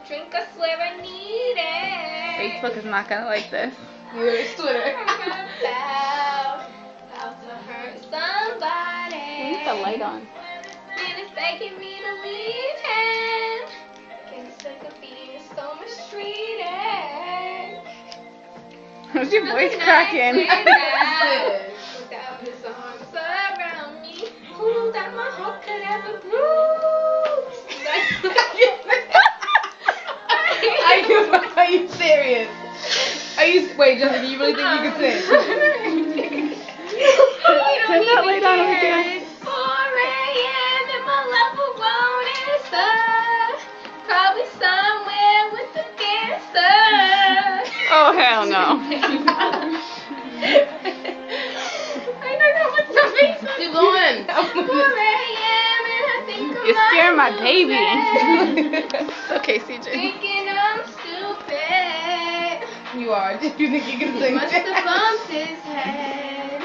drink, I swear I need it. Facebook is not gonna like this. Neither is Twitter. About to hurt somebody. Leave the light on. And it's begging me to leave him. Getting sick of being so mistreated. What's your voice cracking? Without his arms around me, who that my heart could ever bruise? Are you serious? Wait, Jessica, you really think you can sing? Turn that light on again. It's 4 a.m. and my lover won't answer. Probably somewhere with the cancer. Oh, hell no. I don't know what's the face. Keep going. 4 a.m. and I think I You're scaring my might baby. lose it. It's okay, CJ. Thinking I'm stupid. You are. Do you think you can sing? Must have bumped his head.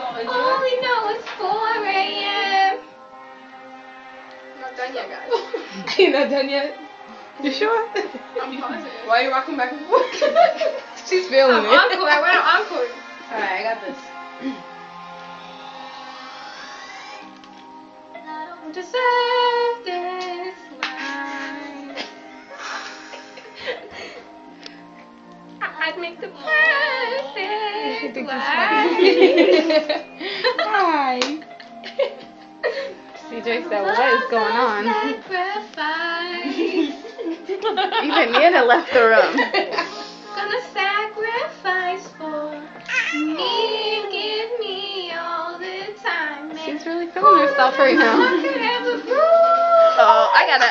Only know it's 4 a.m. I'm not done yet, guys. You're not done yet? You sure? I'm positive. Why are you rocking back and forth? She's feeling I'm it. encore. I went on encore. Alright, I got this. I don't deserve this life. I'd make the perfect life. Hi. CJ said, what is going on? Sacrifice. Even Nana left the room. Gonna sacrifice for me and give me all the time. She's really feeling herself right now. I could ever prove. Oh, I gotta.